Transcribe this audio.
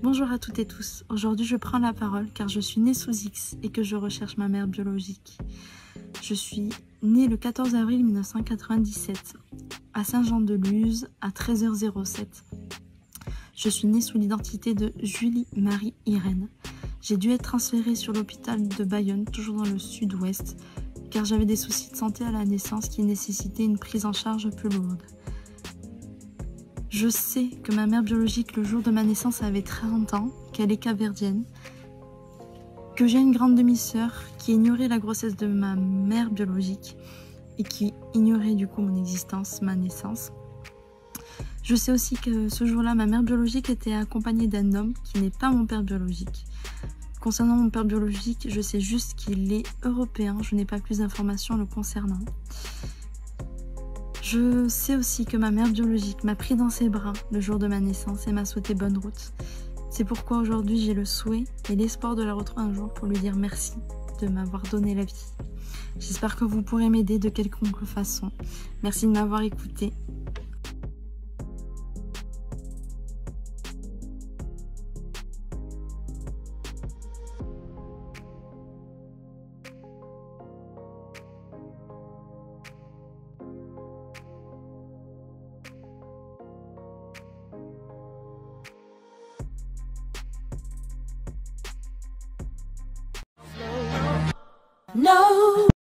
Bonjour à toutes et tous, aujourd'hui je prends la parole car je suis née sous X et que je recherche ma mère biologique. Je suis née le 14 avril 1997 à Saint-Jean-de-Luz à 13h07. Je suis née sous l'identité de Julie Marie Irène. J'ai dû être transférée sur l'hôpital de Bayonne, toujours dans le sud-ouest, car j'avais des soucis de santé à la naissance qui nécessitaient une prise en charge plus lourde. Je sais que ma mère biologique, le jour de ma naissance, avait 30 ans, qu'elle est capverdienne, que j'ai une grande demi-sœur qui ignorait la grossesse de ma mère biologique et qui ignorait du coup mon existence, ma naissance. Je sais aussi que ce jour-là, ma mère biologique était accompagnée d'un homme qui n'est pas mon père biologique. Concernant mon père biologique, je sais juste qu'il est européen, je n'ai pas plus d'informations le concernant. Je sais aussi que ma mère biologique m'a pris dans ses bras le jour de ma naissance et m'a souhaité bonne route. C'est pourquoi aujourd'hui j'ai le souhait et l'espoir de la retrouver un jour pour lui dire merci de m'avoir donné la vie. J'espère que vous pourrez m'aider de quelconque façon. Merci de m'avoir écouté. No.